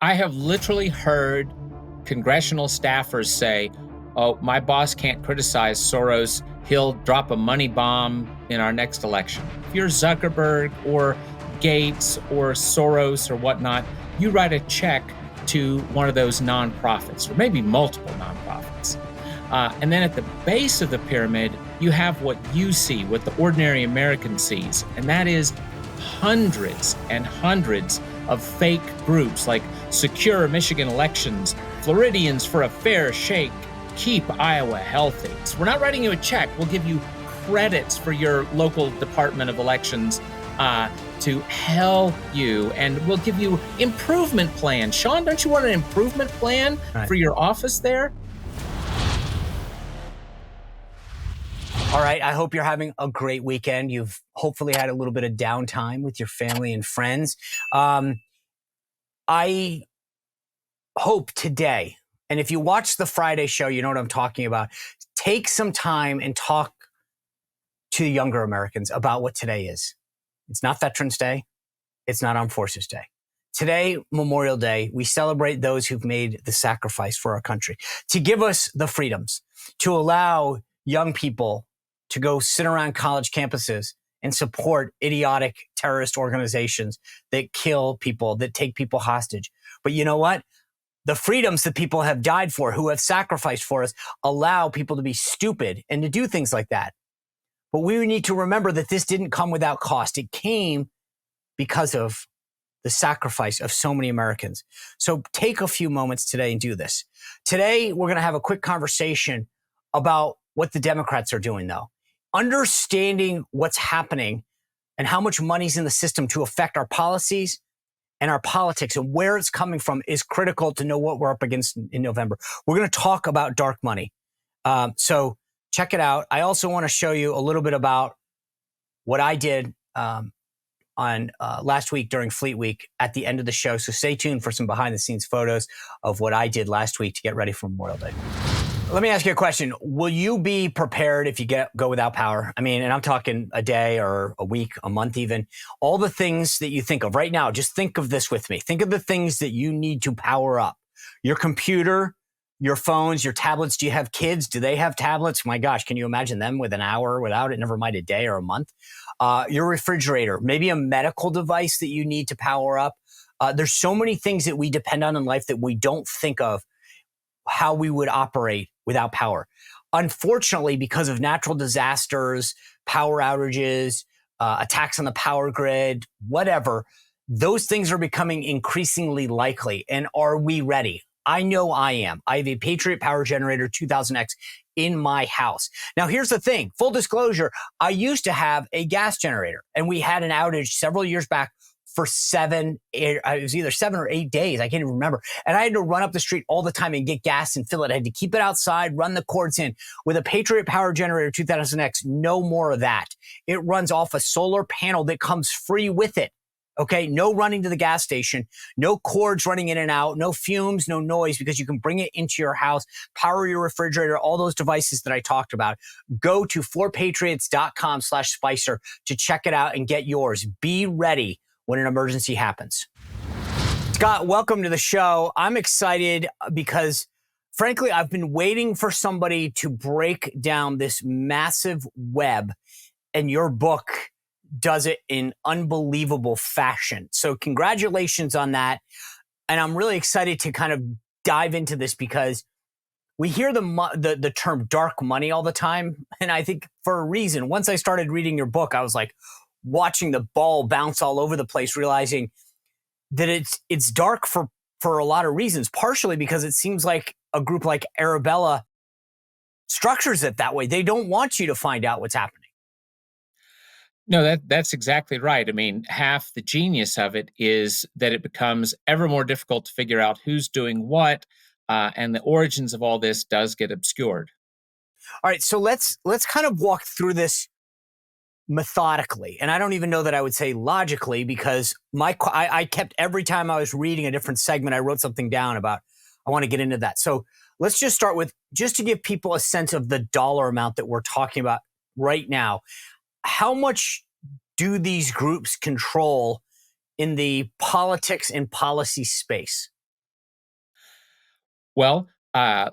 I have literally heard congressional staffers say, oh, my boss can't criticize Soros. He'll drop a money bomb in our next election. If you're Zuckerberg or Gates or Soros or whatnot, you write a check to one of those nonprofits, or maybe multiple nonprofits. And then at the base of the pyramid, you have what you see, what the ordinary American sees, and that is hundreds and hundreds of fake groups like Secure Michigan Elections, Floridians for a Fair Shake, Keep Iowa Healthy. So we're not writing you a check. We'll give you credits for your local Department of Elections to help you, and we'll give you improvement plans. Sean, don't you want an improvement plan for your office there? All right. I hope you're having a great weekend. You've hopefully had a little bit of downtime with your family and friends. I hope today, and if you watch the Friday show, you know what I'm talking about. Take some time and talk to younger Americans about what today is. It's not Veterans Day. It's not Armed Forces Day. Today, Memorial Day, we celebrate those who've made the sacrifice for our country to give us the freedoms, to allow young people to go sit around college campuses and support idiotic terrorist organizations that kill people, that take people hostage. But you know what? The freedoms that people have died for, who have sacrificed for us, allow people to be stupid and to do things like that. But we need to remember that this didn't come without cost. It came because of the sacrifice of so many Americans. So take a few moments today and do this. Today, we're going to have a quick conversation about what the Democrats are doing, though. Understanding what's happening and how much money's in the system to affect our policies and our politics and where it's coming from is critical to know what we're up against in November. We're going to talk about dark money. So check it out. I also want to show you a little bit about what I did on last week during Fleet Week at the end of the show. So stay tuned for some behind the scenes photos of what I did last week to get ready for Memorial Day. Let me ask you a question. Will you be prepared if you go without power? I mean, and I'm talking a day or a week, a month even. All the things that you think of right now, just think of this with me. Think of the things that you need to power up. Your computer, your phones, your tablets. Do you have kids? Do they have tablets? My gosh, can you imagine them with an hour without it? Never mind a day or a month. Your refrigerator, maybe a medical device that you need to power up. There's so many things that we depend on in life that we don't think of how we would operate without power. Unfortunately, because of natural disasters, power outages, attacks on the power grid, whatever, those things are becoming increasingly likely. And are we ready? I know I am. I have a Patriot Power Generator 2000X in my house. Now, here's the thing. Full disclosure, I used to have a gas generator, and we had an outage several years back for it was either 7 or 8 days. I can't even remember. And I had to run up the street all the time and get gas and fill it. I had to keep it outside, run the cords in. With a Patriot Power Generator 2000X, no more of that. It runs off a solar panel that comes free with it. Okay, no running to the gas station, no cords running in and out, no fumes, no noise, because you can bring it into your house, power your refrigerator, all those devices that I talked about. Go to forpatriots.com/Spicer to check it out and get yours. Be ready when an emergency happens. Scott, welcome to the show. I'm excited because, frankly, I've been waiting for somebody to break down this massive web, and your book does it in unbelievable fashion. So congratulations on that. And I'm really excited to kind of dive into this because we hear the term dark money all the time. And I think for a reason. Once I started reading your book, I was like watching the ball bounce all over the place, realizing that it's dark for a lot of reasons, partially because it seems like a group like Arabella structures it that way. They don't want you to find out what's happening. No, that's exactly right. I mean, half the genius of it is that it becomes ever more difficult to figure out who's doing what, and the origins of all this does get obscured. All right, so let's kind of walk through this methodically, and I don't even know that I would say logically, because I kept, every time I was reading a different segment, I wrote something down about, I want to get into that. So let's just start with, just to give people a sense of the dollar amount that we're talking about right now. How much do these groups control in the politics and policy space? Well,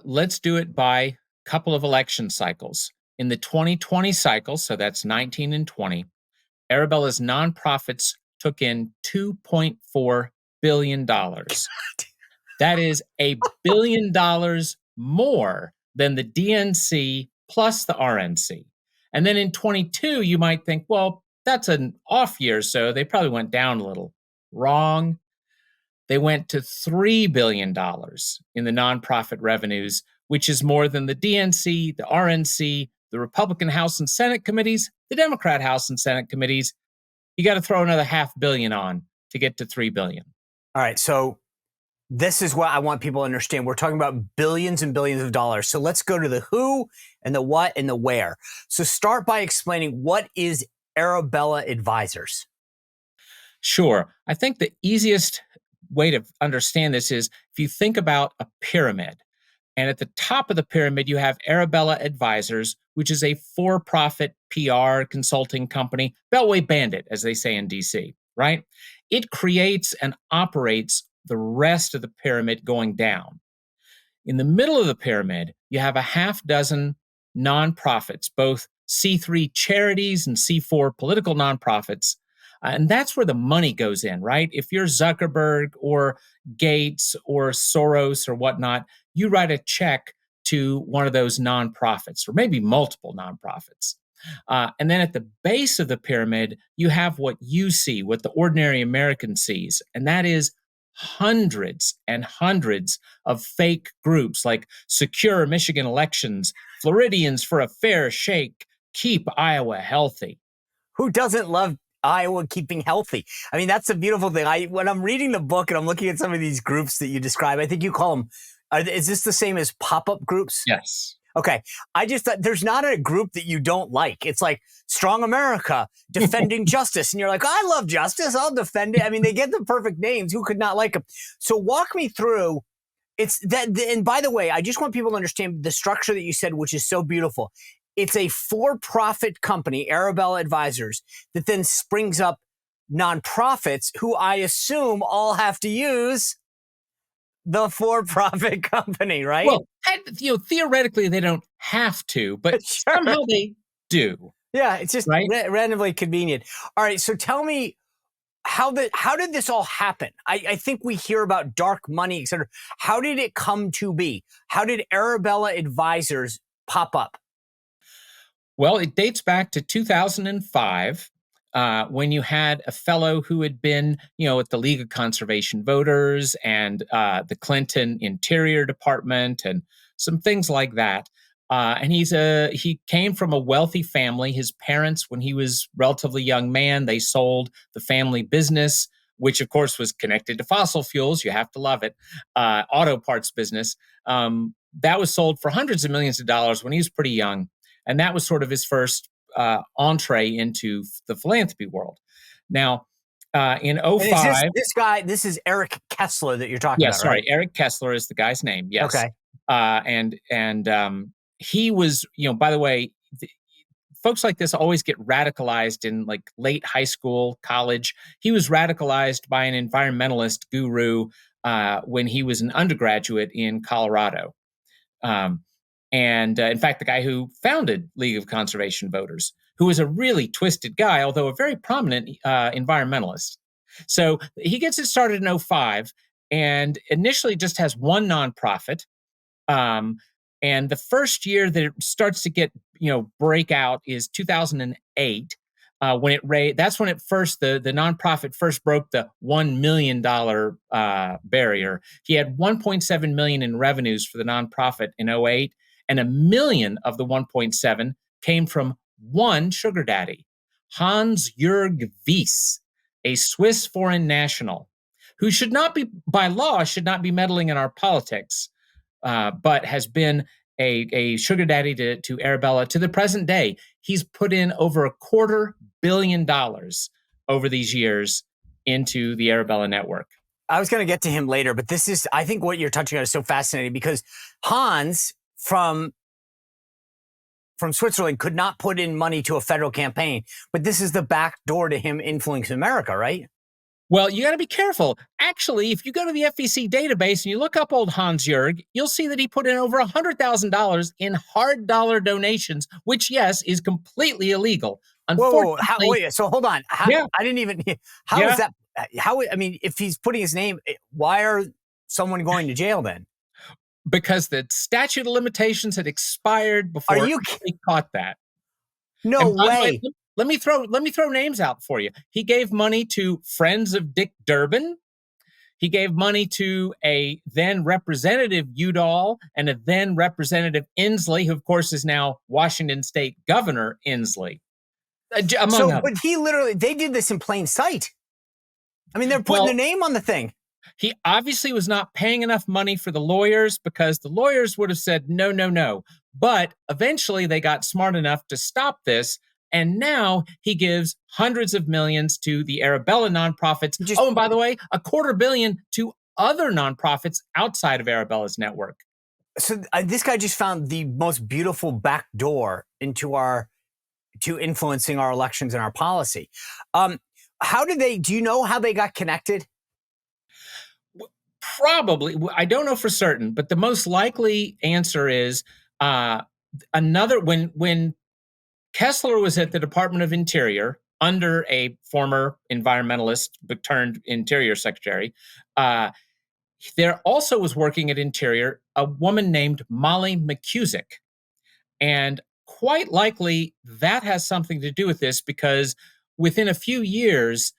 let's do it by a couple of election cycles. In the 2020 cycle, so that's 19 and 20, Arabella's nonprofits took in $2.4 billion. That is $1 billion more than the DNC plus the RNC. And then in 22, you might think, well, that's an off year, so they probably went down a little. Wrong. They went to $3 billion in the nonprofit revenues, which is more than the DNC, the RNC, the Republican House and Senate committees, the Democrat House and Senate committees. You got to throw another $500 million on to get to $3 billion. All right. So this is what I want people to understand. We're talking about billions and billions of dollars. So let's go to the who and the what and the where. So start by explaining, what is Arabella Advisors? Sure. I think the easiest way to understand this is if you think about a pyramid, and at the top of the pyramid, you have Arabella Advisors, which is a for-profit PR consulting company, Beltway Bandit, as they say in DC, right? It creates and operates the rest of the pyramid going down. In the middle of the pyramid, you have a half dozen nonprofits, both C3 charities and C4 political nonprofits. And that's where the money goes in, right? If you're Zuckerberg or Gates or Soros or whatnot, you write a check to one of those nonprofits, or maybe multiple nonprofits. And then at the base of the pyramid, you have what you see, what the ordinary American sees, and that is hundreds and hundreds of fake groups like Secure Michigan Elections, Floridians for a Fair Shake, Keep Iowa Healthy. Who doesn't love Iowa keeping healthy? I mean, that's a beautiful thing. When I'm reading the book and I'm looking at some of these groups that you describe, I think you call them, is this the same as pop-up groups? Yes. Okay. I just thought there's not a group that you don't like. It's like Strong America, Defending Justice. And you're like, I love justice. I'll defend it. I mean, they get the perfect names. Who could not like them? So walk me through. It's that. And by the way, I just want people to understand the structure that you said, which is so beautiful. It's a for-profit company, Arabella Advisors, that then springs up nonprofits who I assume all have to use the for-profit company, right? Well, theoretically they don't have to, but Sure. somehow they do. Yeah, it's just right? randomly convenient. All right, so tell me, how did this all happen? I think we hear about dark money, et cetera. How did it come to be? How did Arabella Advisors pop up? Well, it dates back to 2005. When you had a fellow who had been, at the League of Conservation Voters and the Clinton Interior Department and some things like that. And he came from a wealthy family. His parents, when he was a relatively young man, they sold the family business, which of course was connected to fossil fuels. You have to love it. Auto parts business. That was sold for hundreds of millions of dollars when he was pretty young. And that was sort of his first entree into the philanthropy world. Now, in 05... This is Eric Kessler that you're talking about, sorry, right? Eric Kessler is the guy's name, yes. Okay. And he was, by the way, folks like this always get radicalized in like late high school, college. He was radicalized by an environmentalist guru when he was an undergraduate in Colorado. And in fact, the guy who founded League of Conservation Voters, who was a really twisted guy, although a very prominent environmentalist. So he gets it started in 05 and initially just has one nonprofit. And the first year that it starts to get, break out is 2008. That's when the nonprofit first broke the $1 million barrier. He had 1.7 million in revenues for the nonprofit in 08. And 1 million of the 1.7 came from one sugar daddy, Hansjörg Wyss, a Swiss foreign national who by law, should not be meddling in our politics, but has been a sugar daddy to Arabella to the present day. He's put in over $250 million over these years into the Arabella network. I was going to get to him later, but I think what you're touching on is so fascinating because Hans from Switzerland could not put in money to a federal campaign, but this is the back door to him influencing America, right? Well, you got to be careful. Actually, if you go to the FEC database and you look up old Hansjörg, you'll see that he put in over $100,000 in hard dollar donations, which, yes, is completely illegal. Whoa. Unfortunately, Wait, so hold on. yeah, I didn't even, how is yeah, that? I mean, if he's putting his name, why are someone going to jail then? because the statute of limitations had expired Are before you, he caught that. no And by the way, way. let me throw names out for you. He gave money to Friends of Dick Durbin. He gave money to a then Representative Udall and a then Representative Inslee, who, of course, is now Washington State Governor Inslee, among So, others. but they did this in plain sight. I mean, they're putting Well, their name on the thing. he obviously was not paying enough money for the lawyers because the lawyers would have said, no, no, no. But eventually they got smart enough to stop this. And now he gives hundreds of millions to the Arabella nonprofits. Just, Oh, and by the way, $250 million to other nonprofits outside of Arabella's network. so this guy just found the most beautiful back door to influencing our elections and our policy. Do you know how they got connected? Probably, I don't know for certain, but the most likely answer is when Kessler was at the Department of Interior under a former environmentalist but turned Interior Secretary. There also was working at Interior a woman named Molly McCusick. And quite likely that has something to do with this because within a few years,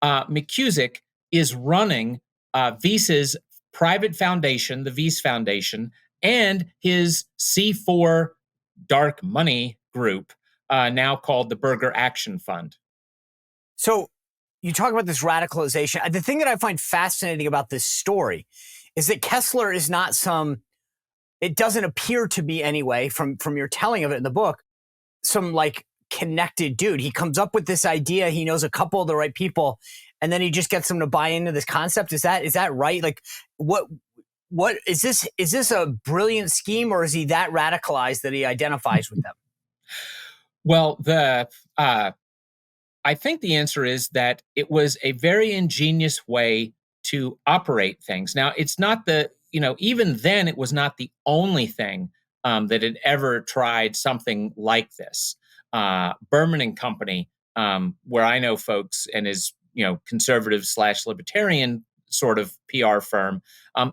McCusick is running Wyss's private foundation, the Wyss Foundation, and his C4 dark money group, now called the Burger Action Fund. So you talk about this radicalization. The thing that I find fascinating about this story is that Kessler is not it doesn't appear to be anyway, from your telling of it in the book, some like connected dude. He comes up with this idea. He knows a couple of the right people, and then he just gets them to buy into this concept. Is that right? Like what is this? Is this a brilliant scheme, or is he that radicalized that he identifies with them? Well, I think the answer is that it was a very ingenious way to operate things. Now, it's not even then, it was not the only thing that had ever tried something like this. Berman and Company, where I know folks and is, conservative / libertarian sort of PR firm,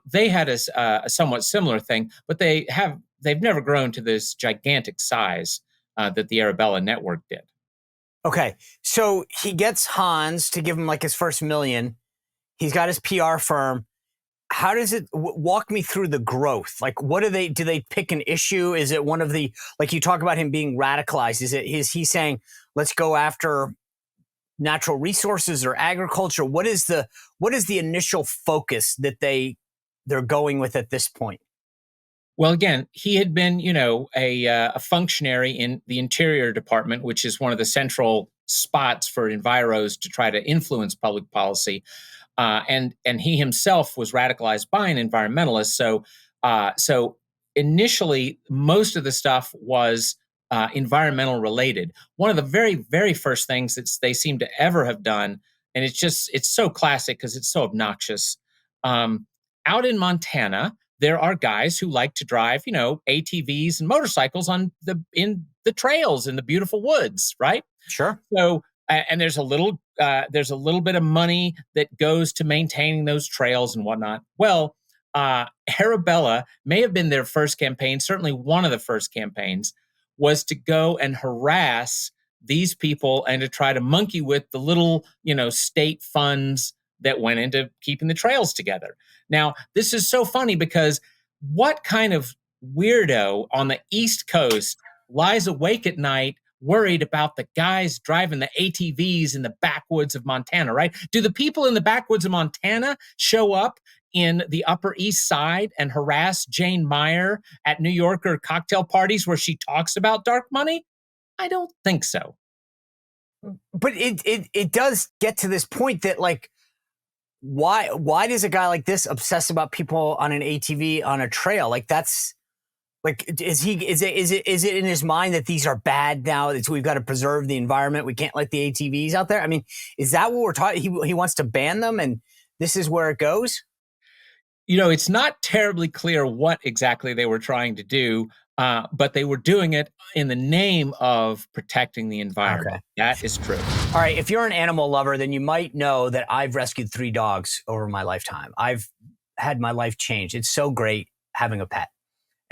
they had a somewhat similar thing, but they've never grown to this gigantic size that the Arabella network did. Okay, so he gets Hans to give him like his first $1 million. He's got his PR firm. How does it walk me through the growth? Like, what do they pick an issue? Is it one of the, like you talk about him being radicalized? Is he saying, let's go after natural resources or agriculture? What is the initial focus that they're going with at this point? Well, again, he had been, a functionary in the Interior Department, which is one of the central spots for enviros to try to influence public policy. And he himself was radicalized by an environmentalist. So initially, most of the stuff was environmental related. One of the very, very first things that they seem to ever have done, and it's so classic because it's so obnoxious. Out in Montana, there are guys who like to drive, ATVs and motorcycles in the trails in the beautiful woods, right? Sure. So, and there's a little bit of money that goes to maintaining those trails and whatnot. Well, Arabella may have been their first campaign. Certainly, one of the first campaigns was to go and harass these people and to try to monkey with the little, state funds that went into keeping the trails together. Now, this is so funny because what kind of weirdo on the East Coast lies awake at night worried about the guys driving the ATVs in the backwoods of Montana, right? Do the people in the backwoods of Montana show up in the Upper East Side and harass Jane Meyer at New Yorker cocktail parties where she talks about dark money? I don't think so. But it does get to this point that, like, why does a guy like this obsess about people on an ATV on a trail? Like, that's Like, is it in his mind that these are bad now? We've got to preserve the environment. We can't let the ATVs out there. I mean, is that what we're talking? He wants to ban them, and this is where it goes. It's not terribly clear what exactly they were trying to do, but they were doing it in the name of protecting the environment. Okay. That is true. All right. If you're an animal lover, then you might know that I've rescued 3 dogs over my lifetime. I've had my life changed. It's so great having a pet.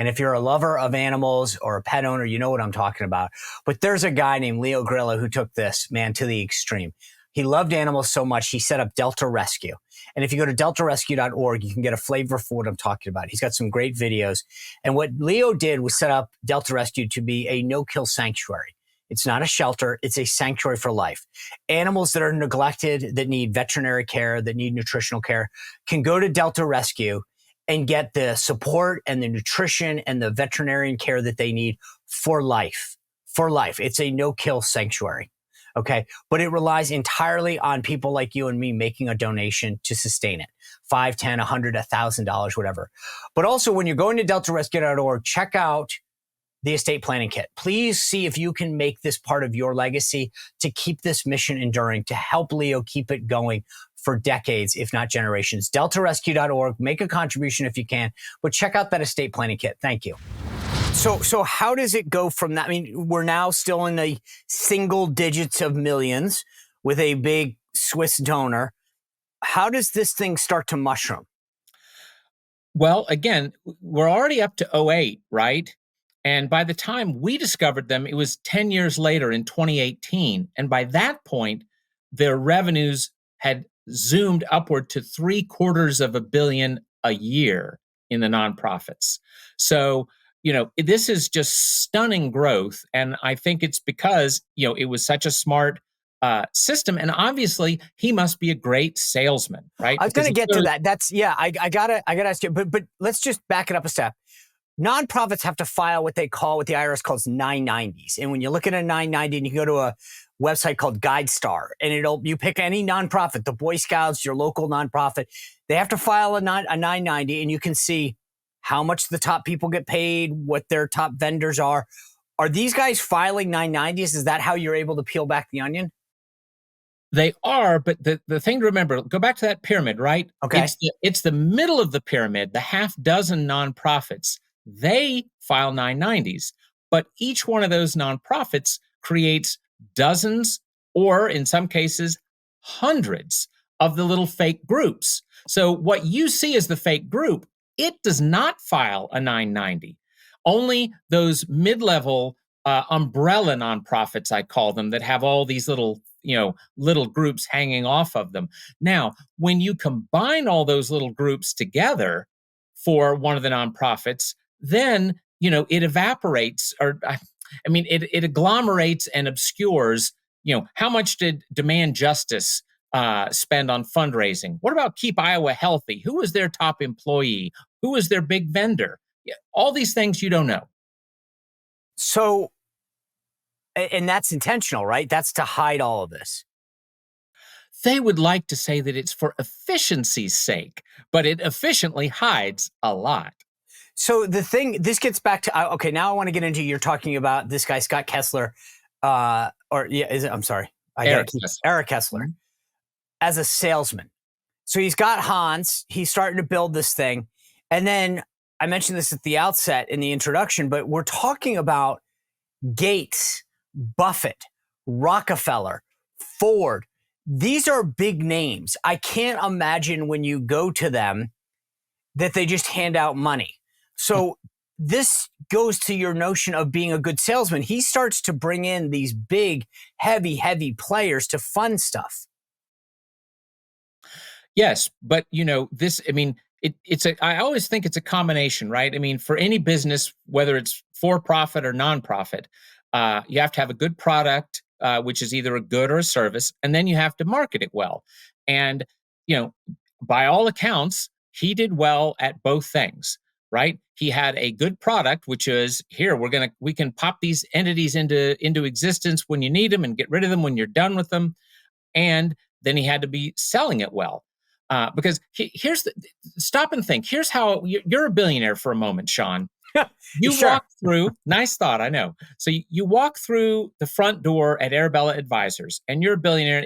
And if you're a lover of animals or a pet owner, you know what I'm talking about. But there's a guy named Leo Grillo who took this, man, to the extreme. He loved animals so much, he set up Delta Rescue. And if you go to deltarescue.org, you can get a flavor for what I'm talking about. He's got some great videos. And what Leo did was set up Delta Rescue to be a no-kill sanctuary. It's not a shelter. It's a sanctuary for life. Animals that are neglected, that need veterinary care, that need nutritional care, can go to Delta Rescue and get the support and the nutrition and the veterinarian care that they need for life. For life. It's a no-kill sanctuary. Okay. But it relies entirely on people like you and me making a donation to sustain it. $5, $10, $100, $1,000, whatever. But also when you're going to deltarescue.org, check out the estate planning kit. Please see if you can make this part of your legacy to keep this mission enduring, to help Leo keep it going for decades, if not generations. deltarescue.org. Make a contribution if you can, but check out that estate planning kit. Thank you. So how does it go from that? I mean, we're now still in the single digits of millions with a big Swiss donor. How does this thing start to mushroom? Well, again, we're already up to '08, right? And by the time we discovered them, it was 10 years later in 2018. And by that point, their revenues had zoomed upward to $750 million a year in the nonprofits. So, this is just stunning growth. And I think it's because, it was such a smart system. And obviously, he must be a great salesman, right? I was going to get to that. I gotta ask you, but let's just back it up a step. Nonprofits have to file what the IRS calls 990s. And when you look at a 990 and you go to a website called GuideStar and you pick any nonprofit, the Boy Scouts, your local nonprofit, they have to file a 990 and you can see how much the top people get paid, what their top vendors are. Are these guys filing 990s? Is that how you're able to peel back the onion? They are, but the thing to remember, go back to that pyramid, right? Okay. It's the middle of the pyramid, the half dozen nonprofits. They file 990s, but each one of those nonprofits creates dozens, or in some cases, hundreds of the little fake groups. So what you see as the fake group, it does not file a 990. Only those mid-level umbrella nonprofits, I call them, that have all these little groups hanging off of them. Now, when you combine all those little groups together for one of the nonprofits, then, it evaporates, it agglomerates and obscures, how much did Demand Justice spend on fundraising? What about Keep Iowa Healthy? Who was their top employee? Who was their big vendor? All these things you don't know. So, and that's intentional, right? That's to hide all of this. They would like to say that it's for efficiency's sake, but it efficiently hides a lot. So this gets back to, okay, now I want to get into, you're talking about this guy, Scott Kessler, I'm sorry. Eric Kessler, Mm-hmm. as a salesman. So he's got Hans, he's starting to build this thing. And then I mentioned this at the outset in the introduction, but we're talking about Gates, Buffett, Rockefeller, Ford. These are big names. I can't imagine when you go to them that they just hand out money. So this goes to your notion of being a good salesman. He starts to bring in these big, heavy players to fund stuff. Yes, but I always think it's a combination, right? I mean, for any business, whether it's for profit or nonprofit, you have to have a good product, which is either a good or a service, and then you have to market it well. And, by all accounts, he did well at both things, right? He had a good product, which is here, we can pop these entities into existence when you need them and get rid of them when you're done with them. And then he had to be selling it well. Because stop and think. Here's how you're a billionaire for a moment, Sean. You Sure. walk through, nice thought, I know. So you walk through the front door at Arabella Advisors, and you're a billionaire.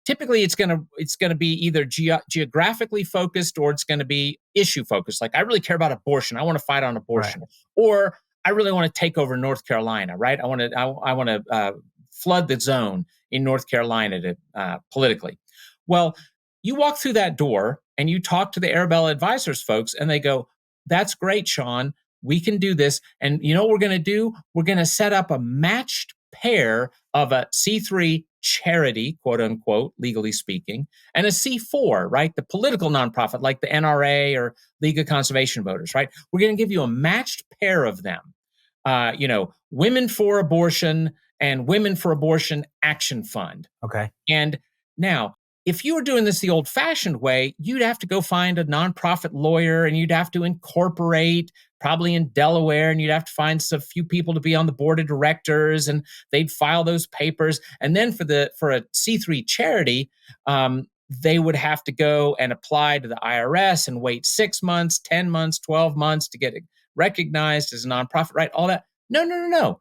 Typically it's gonna be either geographically focused or it's gonna be issue focused. Like I really care about abortion. I want to fight on Right. abortion, or I really want to take over North Carolina. Right? I want to flood the zone in North Carolina politically. Well, you walk through that door and you talk to the Arabella Advisors folks, and they go, "That's great, Sean. We can do this. And you know what we're going to do? We're going to set up a matched pair of a C3 charity, quote unquote, legally speaking, and a C4, right? The political nonprofit like the NRA or League of Conservation Voters, right? We're going to give you a matched pair of them. Women for Abortion and Women for Abortion Action Fund. Okay. And now, if you were doing this the old fashioned way, you'd have to go find a nonprofit lawyer and you'd have to incorporate probably in Delaware, and you'd have to find a few people to be on the board of directors, and they'd file those papers. And then for a C3 charity, they would have to go and apply to the IRS and wait 6 months, 10 months, 12 months to get it recognized as a nonprofit, right? All that. No, no, no, no.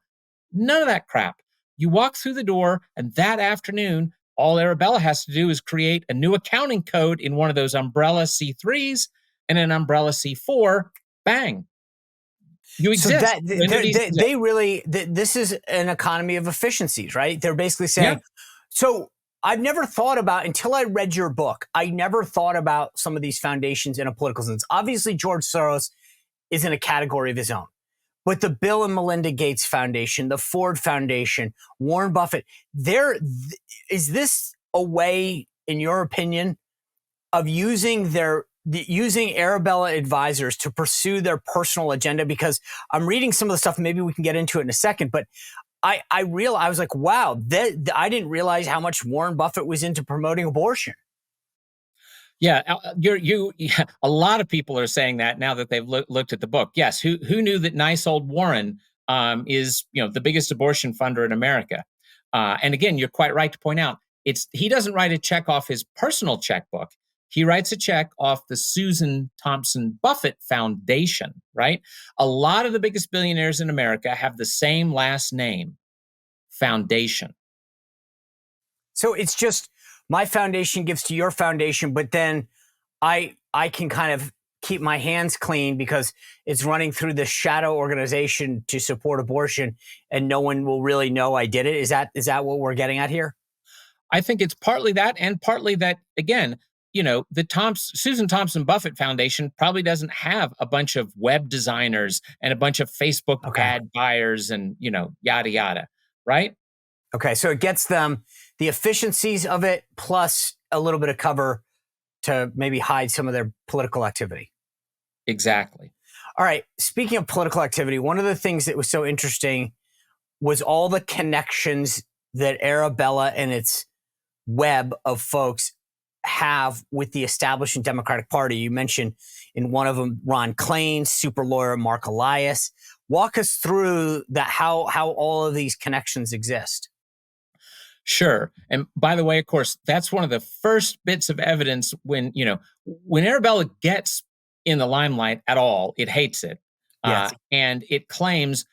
None of that crap. You walk through the door, and that afternoon, all Arabella has to do is create a new accounting code in one of those umbrella C3s and an umbrella C4. Bang. You exist. So they really, this is an economy of efficiencies, right? They're basically saying, Yeah. So I've never thought about, until I read your book, I never thought about some of these foundations in a political sense. Obviously, George Soros is in a category of his own. But the Bill and Melinda Gates Foundation, the Ford Foundation, Warren Buffett, is this a way, in your opinion, of using Arabella Advisors to pursue their personal agenda? Because I'm reading some of the stuff, maybe we can get into it in a second, but I was like, wow, I didn't realize how much Warren Buffett was into promoting abortion. Yeah, a lot of people are saying that now that they've looked at the book. Yes, who knew that nice old Warren is the biggest abortion funder in America? And again, you're quite right to point out he doesn't write a check off his personal checkbook. He writes a check off the Susan Thompson Buffett Foundation. Right? A lot of the biggest billionaires in America have the same last name, Foundation. So it's just my foundation gives to your foundation, but then I can kind of keep my hands clean because it's running through the shadow organization to support abortion, and no one will really know I did it. Is that what we're getting at here? I think it's partly that, and partly that, again, the Susan Thompson Buffett Foundation probably doesn't have a bunch of web designers and a bunch of Facebook ad buyers and, yada, yada, right? Okay, so it gets them the efficiencies of it plus a little bit of cover to maybe hide some of their political activity. Exactly. All right, speaking of political activity, one of the things that was so interesting was all the connections that Arabella and its web of folks have with the establishment Democratic Party. You mentioned in one of them, Ron Klain, super lawyer Mark Elias. Walk us through that, how all of these connections exist. Sure. And by the way, of course, that's one of the first bits of evidence when Arabella gets in the limelight at all, it hates it. Yes. And it claims,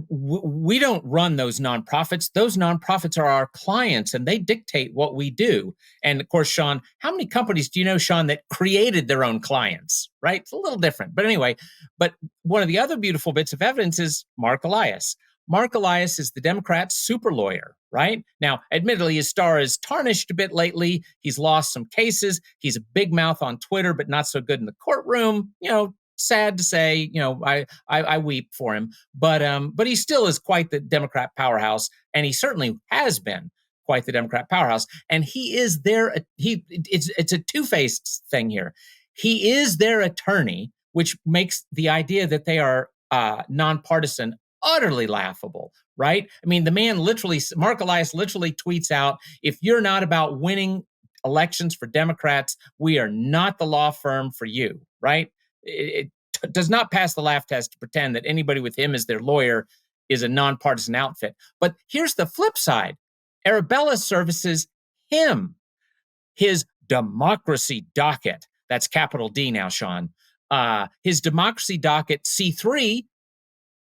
we don't run those nonprofits. Those nonprofits are our clients and they dictate what we do. And of course, Sean, how many companies do you know, Sean, that created their own clients, right? It's a little different. But anyway, one of the other beautiful bits of evidence is Mark Elias. Mark Elias is the Democrats' super lawyer, right? Now, admittedly, his star is tarnished a bit lately. He's lost some cases. He's a big mouth on Twitter, but not so good in the courtroom. Sad to say, I weep for him, but he still is quite the Democrat powerhouse, and he certainly has been quite the Democrat powerhouse. And he is it's a two-faced thing here. He is their attorney, which makes the idea that they are nonpartisan utterly laughable, right? I mean, Mark Elias literally tweets out, if you're not about winning elections for Democrats, we are not the law firm for you, right? It does not pass the laugh test to pretend that anybody with him as their lawyer is a nonpartisan outfit. But here's the flip side. Arabella services him, his democracy docket. That's capital D now, Sean. His Democracy Docket C3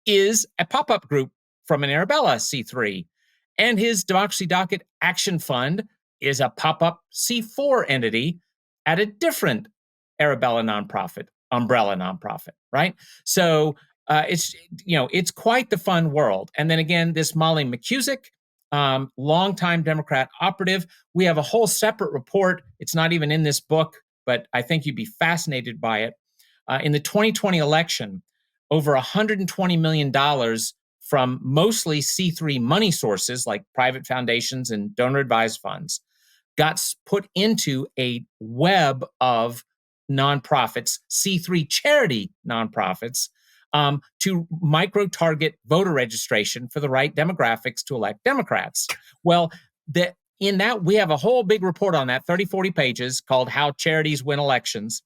is a pop-up group from an Arabella C3. And his Democracy Docket Action Fund is a pop-up C4 entity at a different Arabella nonprofit, umbrella nonprofit, right? So it's quite the fun world. And then again, this Molly McCusick, longtime Democrat operative. We have a whole separate report. It's not even in this book, but I think you'd be fascinated by it. In the 2020 election, over $120 million from mostly C3 money sources like private foundations and donor-advised funds got put into a web of nonprofits, C3 charity nonprofits, to micro-target voter registration for the right demographics to elect Democrats. Well, in that, we have a whole big report on that, 30, 40 pages, called How Charities Win Elections,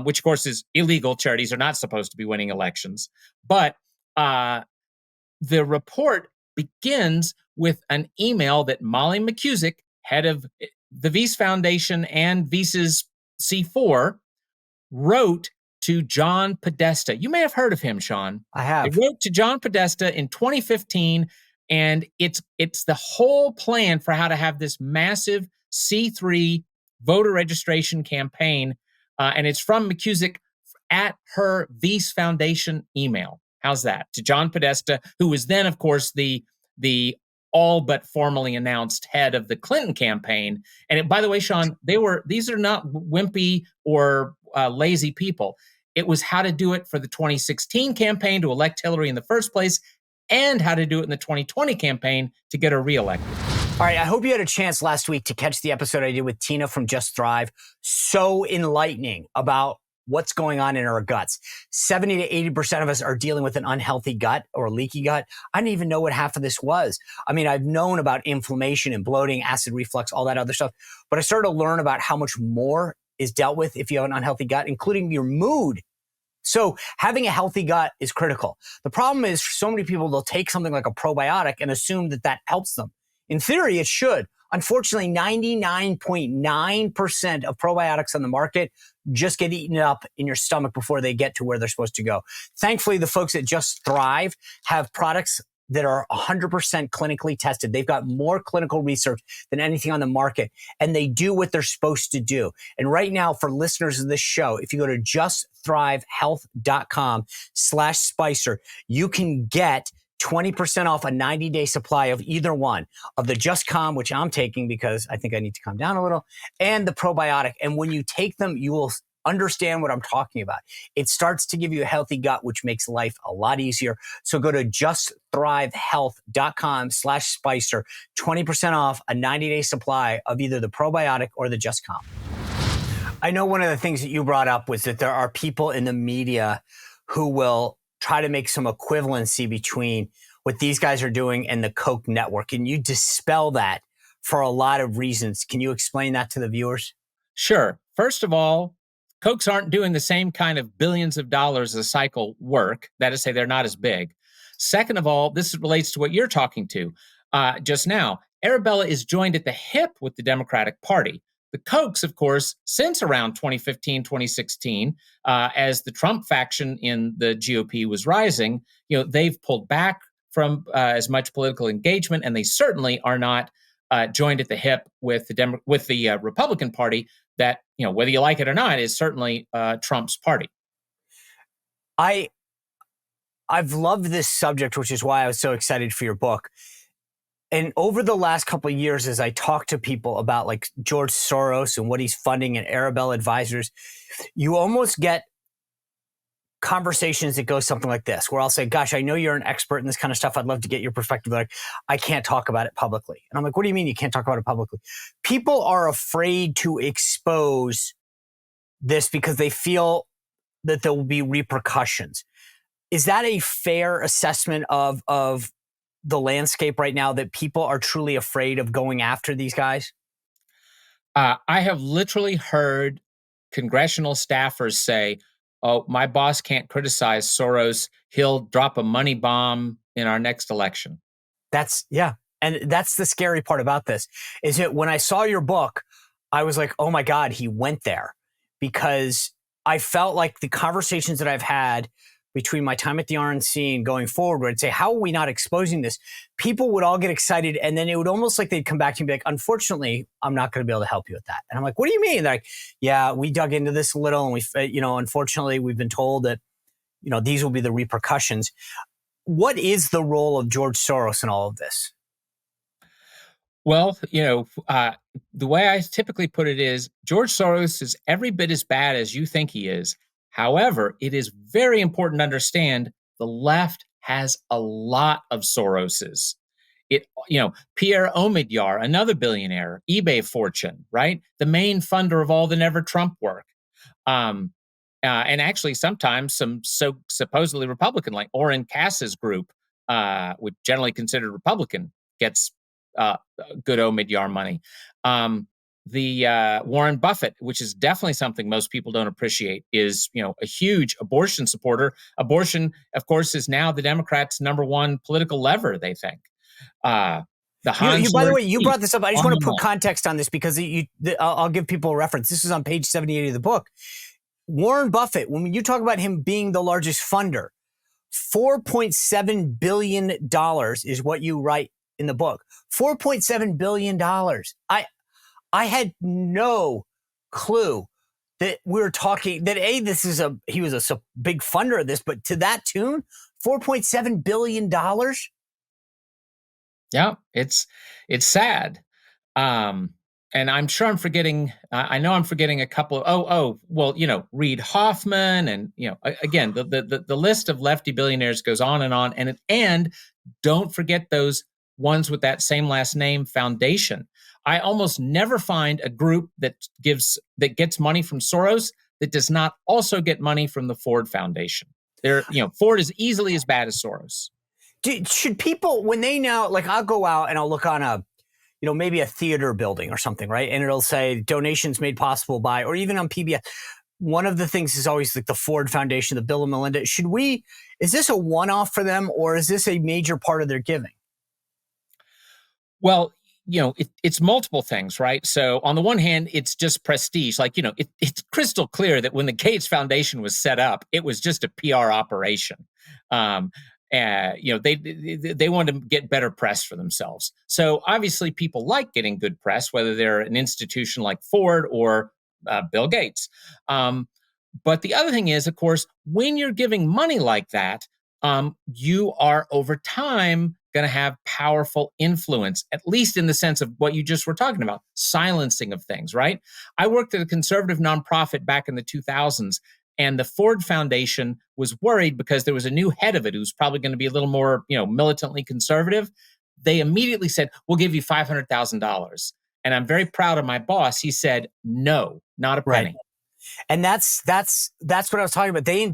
which, of course, is illegal. Charities are not supposed to be winning elections. But the report begins with an email that Molly McCusick, head of the Wyss Foundation and Wyss's C4, wrote to John Podesta. You may have heard of him, Sean. I have. They wrote to John Podesta in 2015, and it's the whole plan for how to have this massive C3 voter registration campaign, and it's from McCusick at her Wyss Foundation email. How's that? To John Podesta, who was then, of course, the all but formally announced head of the Clinton campaign. And by the way, Sean, these are not wimpy or lazy people. It was how to do it for the 2016 campaign to elect Hillary in the first place, and how to do it in the 2020 campaign to get her reelected. All right, I hope you had a chance last week to catch the episode I did with Tina from Just Thrive. So enlightening about what's going on in our guts. 70 to 80% of us are dealing with an unhealthy gut or a leaky gut. I didn't even know what half of this was. I mean, I've known about inflammation and bloating, acid reflux, all that other stuff, but I started to learn about how much more is dealt with if you have an unhealthy gut, including your mood. So having a healthy gut is critical. The problem is, for so many people, they'll take something like a probiotic and assume that that helps them. In theory, it should. Unfortunately, 99.9% of probiotics on the market just get eaten up in your stomach before they get to where they're supposed to go. Thankfully, the folks at Just Thrive have products that are 100% clinically tested. They've got more clinical research than anything on the market, and they do what they're supposed to do. And right now, for listeners of this show, if you go to justthrivehealth.com/Spicer, you can get 20% off a 90-day supply of either one, of the Just Calm, which I'm taking because I think I need to calm down a little, and the probiotic. And when you take them, you will understand what I'm talking about. It starts to give you a healthy gut, which makes life a lot easier. So go to justthrivehealth.com/Spicer, 20% off a 90-day supply of either the probiotic or the Just Calm. I know one of the things that you brought up was that there are people in the media who will try to make some equivalency between what these guys are doing and the Koch network. And you dispel that for a lot of reasons. Can you explain that to the viewers? Sure. First of all, Kochs aren't doing the same kind of billions of dollars a cycle work. That is to say, they're not as big. Second of all, this relates to what you're talking to just now. Arabella is joined at the hip with the Democratic Party. The Kochs, of course, since around 2015, 2016, as the Trump faction in the GOP was rising, they've pulled back from as much political engagement, and they certainly are not joined at the hip with the Republican Party that, whether you like it or not, is certainly Trump's party. I've loved this subject, which is why I was so excited for your book. And over the last couple of years, as I talk to people about like George Soros and what he's funding and Arabella Advisors, you almost get conversations that go something like this, where I'll say, gosh, I know you're an expert in this kind of stuff. I'd love to get your perspective. Like, I can't talk about it publicly. And I'm like, what do you mean you can't talk about it publicly? People are afraid to expose this because they feel that there will be repercussions. Is that a fair assessment of the landscape right now, that people are truly afraid of going after these guys? I have literally heard congressional staffers say, oh, my boss can't criticize Soros. He'll drop a money bomb in our next election. Yeah. And that's the scary part about this, is that when I saw your book, I was like, oh my God, he went there. Because I felt like the conversations that I've had between my time at the RNC and going forward would say, how are we not exposing this? People would all get excited, and then it would almost like they'd come back to me and be like, unfortunately, I'm not going to be able to help you with that. And I'm like, what do you mean? They're like, yeah, we dug into this a little, and unfortunately, we've been told that, these will be the repercussions. What is the role of George Soros in all of this? Well, the way I typically put it is George Soros is every bit as bad as you think he is. However, it is very important to understand the left has a lot of Soroses. Pierre Omidyar, another billionaire, eBay fortune, right? The main funder of all the Never Trump work. And actually sometimes some supposedly Republican, like Orrin Cass's group, which generally considered Republican, gets good Omidyar money. The Warren Buffett, which is definitely something most people don't appreciate, is a huge abortion supporter. Abortion, of course, is now the Democrats' number one political lever. They think. The by the way, you brought this up. I just want to put context on this because I'll give people a reference. This is on page 78 of the book. Warren Buffett, when you talk about him being the largest funder, $4.7 billion is what you write in the book. $4.7 billion. I had no clue that we were talking that he was a big funder of this, but to that tune, $4.7 billion. Yeah, it's sad. And I'm sure I'm forgetting, I know I'm forgetting a couple of, Reid Hoffman. And, again, the list of lefty billionaires goes on. And don't forget those ones with that same last name, Foundation. I almost never find a group that gets money from Soros that does not also get money from the Ford Foundation. Ford is easily as bad as Soros. Should people, when they now, like, I'll go out and I'll look on maybe a theater building or something, right? And it'll say donations made possible by, or even on PBS. One of the things is always like the Ford Foundation, the Bill and Melinda. Is this a one-off for them, or is this a major part of their giving? Well, it's multiple things, right? So on the one hand, it's just prestige. Like, it's crystal clear that when the Gates Foundation was set up, it was just a PR operation. They want to get better press for themselves. So obviously people like getting good press, whether they're an institution like Ford or Bill Gates. But the other thing is, of course, when you're giving money like that, you are over time going to have powerful influence, at least in the sense of what you just were talking about, silencing of things, right? I worked at a conservative nonprofit back in the 2000s. And the Ford Foundation was worried because there was a new head of it who's probably going to be a little more, militantly conservative. They immediately said, "We'll give you $500,000." And I'm very proud of my boss. He said, "No, not a penny." Right. And that's what I was talking about. They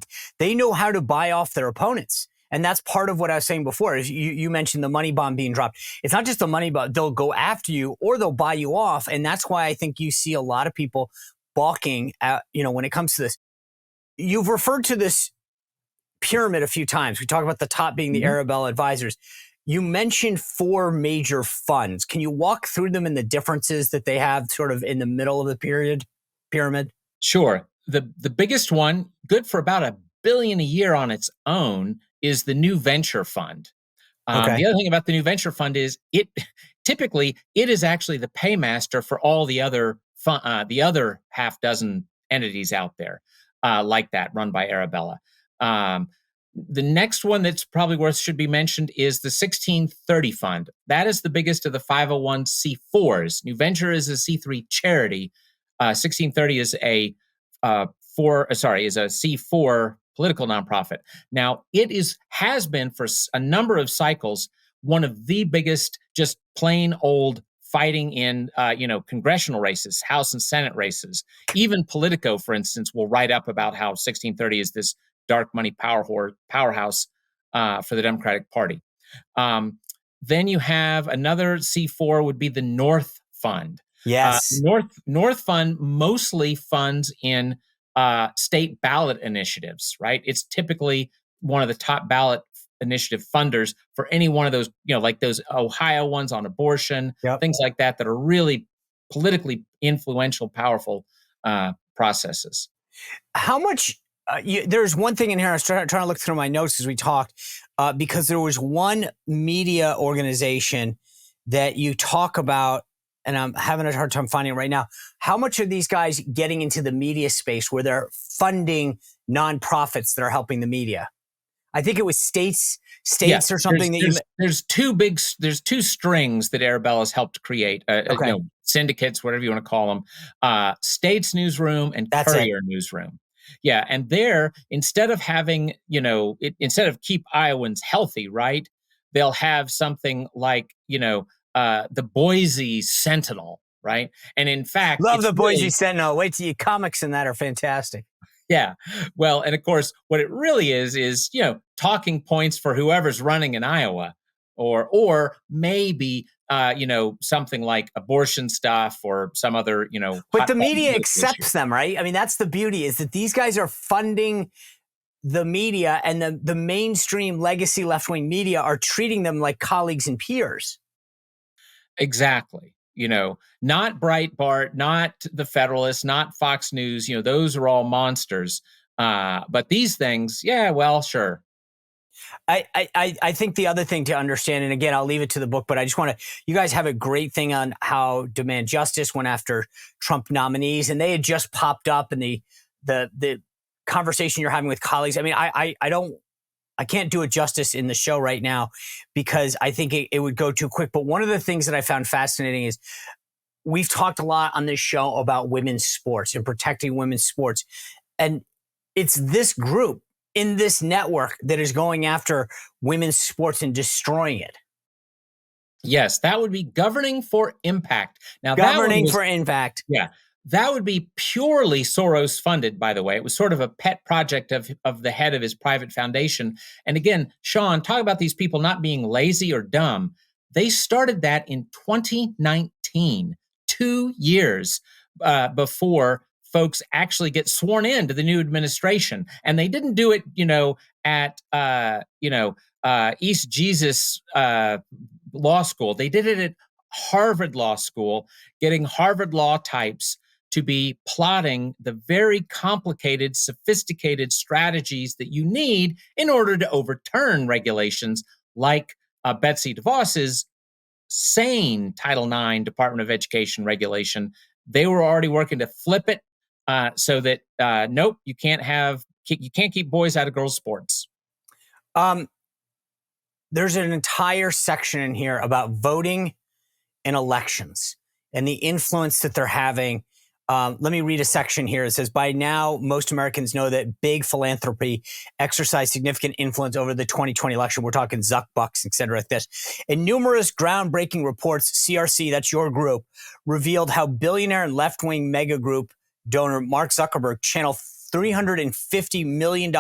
know how to buy off their opponents. And that's part of what I was saying before. Is you mentioned the money bomb being dropped. It's not just the money bomb. They'll go after you or they'll buy you off. And that's why I think you see a lot of people balking at, when it comes to this. You've referred to this pyramid a few times. We talk about the top being the Arabella advisors. You mentioned 4 major funds. Can you walk through them and the differences that they have sort of in the middle of the pyramid? Sure. The biggest one, good for about $1 billion a year on its own, is the New Venture Fund. Okay. The other thing about the New Venture Fund is it is actually the paymaster for all the other half dozen entities out there. Like that, run by Arabella. The next one that's probably should be mentioned is the 1630 Fund. That is the biggest of the 501c4s. New Venture is a C3 charity. 1630 is a C4 political nonprofit. Now, it has been for a number of cycles one of the biggest, just plain old fighting in, congressional races, House and Senate races. Even Politico, for instance, will write up about how 1630 is this dark money powerhouse for the Democratic Party. Then you have another C4 would be the North Fund. Yes. North Fund mostly funds in state ballot initiatives, right? It's typically one of the top ballot initiative funders for any one of those, like those Ohio ones on abortion, things like that are really politically influential, powerful processes. How much? There's one thing in here. I was trying to look through my notes as we talked, because there was one media organization that you talk about, and I'm having a hard time finding it right now. How much are these guys getting into the media space where they're funding nonprofits that are helping the media? I think it was states or something there's two strings that Arabella's helped create, syndicates, whatever you want to call them, States Newsroom and Courier Newsroom. Yeah. And there, instead of having, instead of keep Iowans healthy, right, they'll have something like, the Boise Sentinel, right? And in fact, love the Boise Sentinel. Wait till you comics in that are fantastic. Yeah. Well, and of course, what it really is, talking points for whoever's running in Iowa, or maybe, something like abortion stuff or some other, But the media accepts them, right? I mean, that's the beauty, is that these guys are funding the media, and the mainstream legacy left-wing media are treating them like colleagues and peers. Exactly. Not Breitbart, not the Federalist, not Fox News. Those are all monsters. But these things, yeah, well, sure. I think the other thing to understand, and again, I'll leave it to the book, but I just want to, you guys have a great thing on how Demand Justice went after Trump nominees, and they had just popped up in the conversation you're having with colleagues. I mean, I can't do it justice in the show right now because I think it would go too quick. But one of the things that I found fascinating is we've talked a lot on this show about women's sports and protecting women's sports. And it's this group in this network that is going after women's sports and destroying it. Yes, that would be Governing for Impact. Now, Governing for Impact. Yeah. That would be purely Soros funded, by the way. It was sort of a pet project of the head of his private foundation. And again, Sean, talk about these people not being lazy or dumb. They started that in 2019, 2 years before folks actually get sworn in to the new administration. And they didn't do it, at, East Jesus Law School. They did it at Harvard Law School, getting Harvard law types to be plotting the very complicated, sophisticated strategies that you need in order to overturn regulations like Betsy DeVos's sane Title IX Department of Education regulation. They were already working to flip it so that nope, you can't keep boys out of girls' sports. There's an entire section in here about voting in elections and the influence that they're having. Let me read a section here. It says, by now, most Americans know that big philanthropy exercised significant influence over the 2020 election. We're talking Zuck Bucks, et cetera, like this. In numerous groundbreaking reports, CRC, that's your group, revealed how billionaire and left-wing mega group donor Mark Zuckerberg channeled $350 million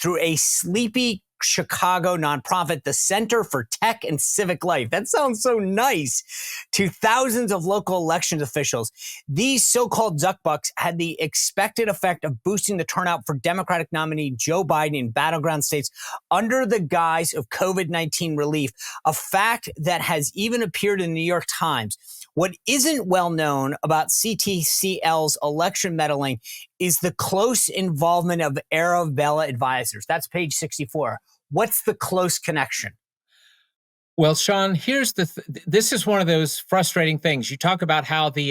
through a sleepy Chicago nonprofit, the Center for Tech and Civic Life. That sounds so nice. To thousands of local elections officials. These so-called Zuck Bucks had the expected effect of boosting the turnout for Democratic nominee Joe Biden in battleground states under the guise of COVID-19 relief, a fact that has even appeared in the New York Times. What isn't well known about CTCL's election meddling is the close involvement of Arabella advisors. That's page 64. What's the close connection? Well, Sean, here's this is one of those frustrating things. You talk about how the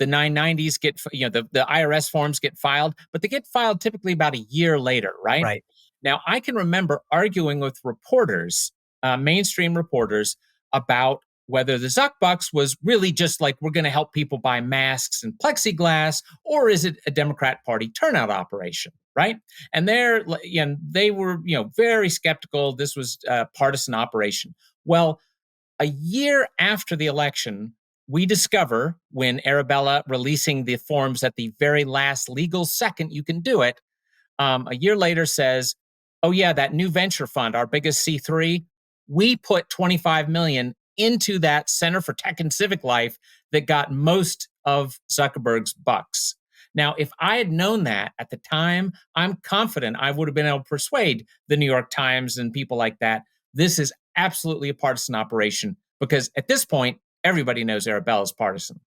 990s get, the IRS forms get filed, but they get filed typically about a year later, right? Right. Now, I can remember arguing with reporters, mainstream reporters, about whether the Zuck Bucks was really just like, we're going to help people buy masks and plexiglass, or is it a Democrat Party turnout operation, right? And they were, very skeptical. This was a partisan operation. Well, a year after the election, we discover, when Arabella releasing the forms at the very last legal second you can do it, a year later says, oh yeah, that new venture fund, our biggest C3, we put $25 million into that Center for Tech and Civic Life that got most of Zuckerberg's bucks. Now, if I had known that at the time, I'm confident I would have been able to persuade the New York Times and people like that. This is absolutely a partisan operation, because at this point, everybody knows Arabella's partisan.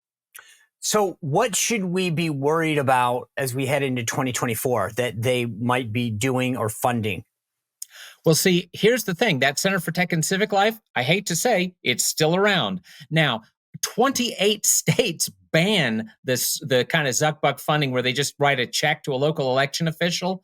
So what should we be worried about as we head into 2024 that they might be doing or funding? Well, see, here's the thing. That Center for Tech and Civic Life, I hate to say, it's still around. Now, 28 states ban the kind of Zuck Buck funding where they just write a check to a local election official.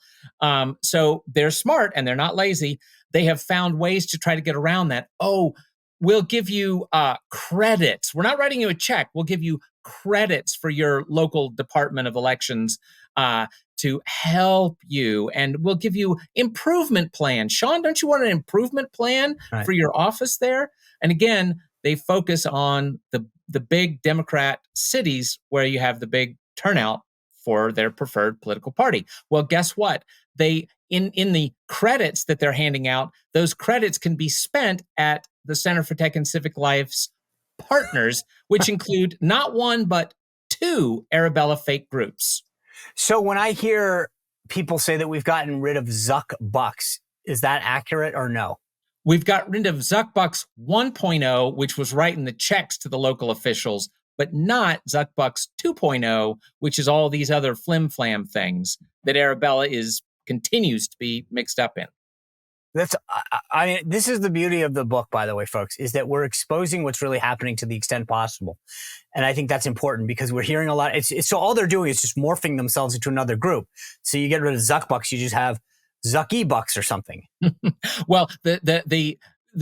So they're smart and they're not lazy. They have found ways to try to get around that. Oh, we'll give you credits. We're not writing you a check. We'll give you credits for your local Department of Elections to help you, and we'll give you improvement plan. Sean, don't you want an improvement plan for your office there? And again, they focus on the big Democrat cities where you have the big turnout for their preferred political party. Well, guess what? They in the credits that they're handing out, those credits can be spent at the Center for Tech and Civic Life's partners, which include not one but two Arabella fake groups. So when I hear people say that we've gotten rid of Zuck Bucks, is that accurate or no? We've got rid of Zuck Bucks 1.0, which was writing the checks to the local officials, but not Zuck Bucks 2.0, which is all these other flim-flam things that Arabella continues to be mixed up in. I mean, this is the beauty of the book, by the way, folks, is that we're exposing what's really happening to the extent possible. And I think that's important because we're hearing a lot. So all they're doing is just morphing themselves into another group. So you get rid of Zuck Bucks, you just have Zucky Bucks or something. Well, the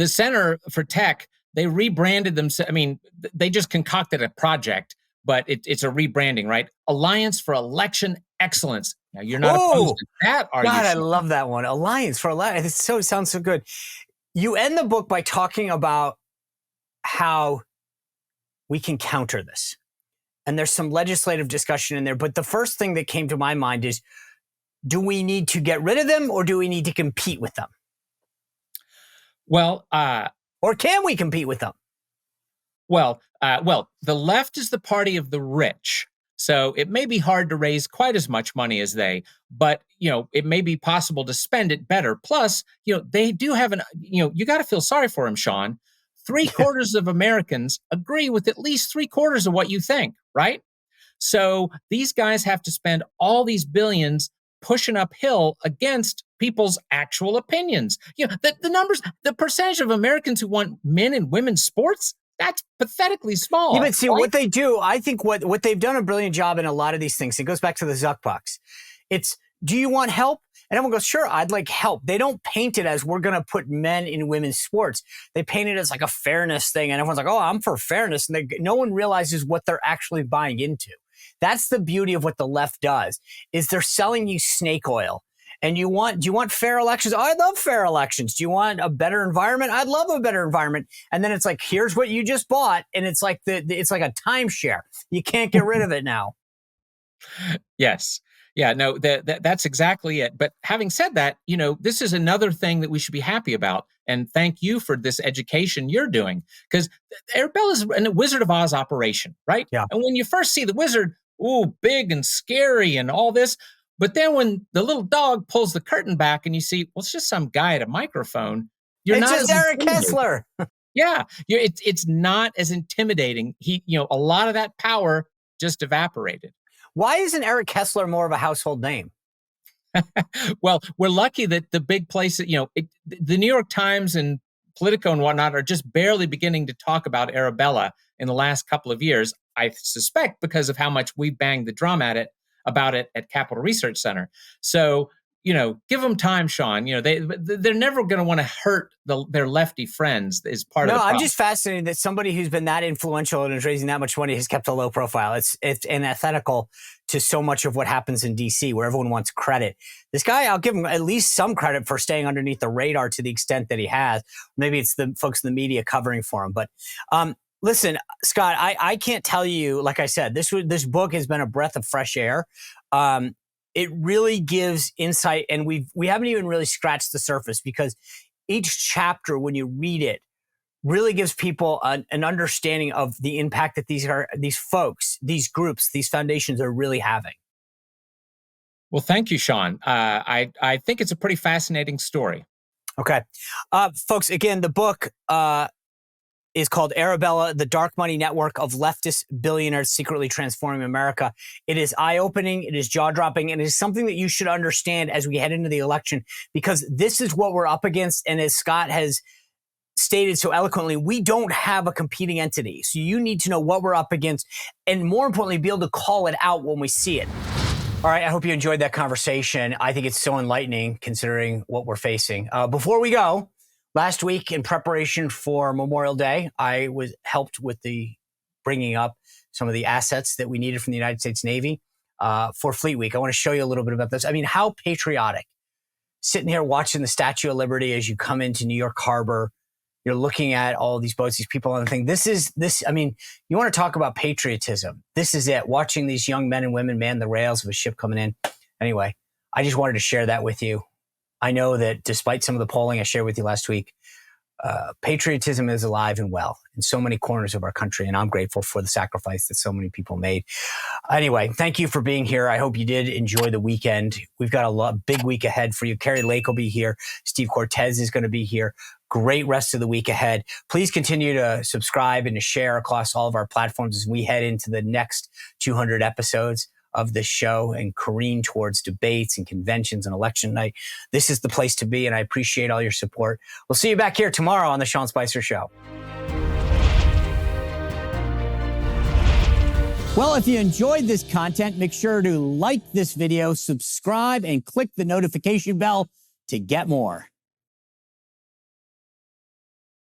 Center for Tech, they rebranded themselves. I mean, they just concocted a project, but it's a rebranding, right? Alliance for Election Excellence. Now, you're not opposed to that, are you? God, I love that one. Alliance for Election. It sounds so good. You end the book by talking about how we can counter this. And there's some legislative discussion in there. But the first thing that came to my mind is, do we need to get rid of them or do we need to compete with them? Well, or can we compete with them? Well, the left is the party of the rich. So it may be hard to raise quite as much money as they, but, it may be possible to spend it better. Plus, they do have you got to feel sorry for them, Sean. 3/4 of Americans agree with at least 3/4 of what you think, right? So these guys have to spend all these billions pushing uphill against people's actual opinions. The numbers, the percentage of Americans who want men and women's sports, that's pathetically small. Yeah, but see, right? What they do, I think what they've done a brilliant job in a lot of these things. It goes back to the Zuck Bucks. It's, do you want help? And everyone goes, sure, I'd like help. They don't paint it as we're going to put men in women's sports. They paint it as like a fairness thing. And everyone's like, oh, I'm for fairness. And no one realizes what they're actually buying into. That's the beauty of what the left does, is they're selling you snake oil. And do you want fair elections? Oh, I love fair elections. Do you want a better environment? I'd love a better environment. And then it's like, here's what you just bought. And it's like it's like a timeshare. You can't get rid of it now. Yes. Yeah, no, that's exactly it. But having said that, this is another thing that we should be happy about. And thank you for this education you're doing. Because Arabella's a Wizard of Oz operation, right? Yeah. And when you first see the wizard, big and scary and all this. But then when the little dog pulls the curtain back and you see, well, it's just some guy at a microphone. It's just Eric Kessler. Yeah, it's not as intimidating. A lot of that power just evaporated. Why isn't Eric Kessler more of a household name? Well, we're lucky that the big places, the New York Times and Politico and whatnot are just barely beginning to talk about Arabella in the last couple of years. I suspect because of how much we banged the drum about it at Capital Research Center. So, give them time, Sean. They're never going to want to hurt their lefty friends is part of the problem. I'm just fascinated that somebody who's been that influential and is raising that much money has kept a low profile. It's antithetical to so much of what happens in DC, where everyone wants credit. This guy, I'll give him at least some credit for staying underneath the radar to the extent that he has. Maybe it's the folks in the media covering for him. But listen, Scott, I can't tell you, like I said, this book has been a breath of fresh air. It really gives insight, and we haven't even really scratched the surface, because each chapter, when you read it, really gives people an understanding of the impact that these folks, these groups, these foundations are really having. Well, thank you, Sean. I think it's a pretty fascinating story. Okay. Folks, again, the book is called Arabella, the Dark Money Network of Leftist Billionaires Secretly Transforming America. It is eye-opening, it is jaw-dropping, and it is something that you should understand as we head into the election, because this is what we're up against. And as Scott has stated so eloquently, we don't have a competing entity. So you need to know what we're up against, and more importantly, be able to call it out when we see it. All right, I hope you enjoyed that conversation. I think it's so enlightening considering what we're facing. Before we go, last week, in preparation for Memorial Day, I was helped with the bringing up some of the assets that we needed from the United States Navy for Fleet Week. I want to show you a little bit about this. I mean, how patriotic. Sitting here watching the Statue of Liberty as you come into New York Harbor, you're looking at all these boats, these people on the thing. I mean, you want to talk about patriotism. This is it. Watching these young men and women man the rails of a ship coming in. Anyway, I just wanted to share that with you. I know that despite some of the polling I shared with you last week, patriotism is alive and well in so many corners of our country, and I'm grateful for the sacrifice that so many people made. Anyway, thank you for being here. I hope you did enjoy the weekend. We've got a big week ahead for you. Carrie Lake will be here. Steve Cortez is going to be here. Great rest of the week ahead. Please continue to subscribe and to share across all of our platforms as we head into the next 200 episodes of this show and careen towards debates and conventions and election night. This is the place to be, and I appreciate all your support. We'll see you back here tomorrow on The Sean Spicer Show. Well, if you enjoyed this content, make sure to like this video, subscribe, and click the notification bell to get more.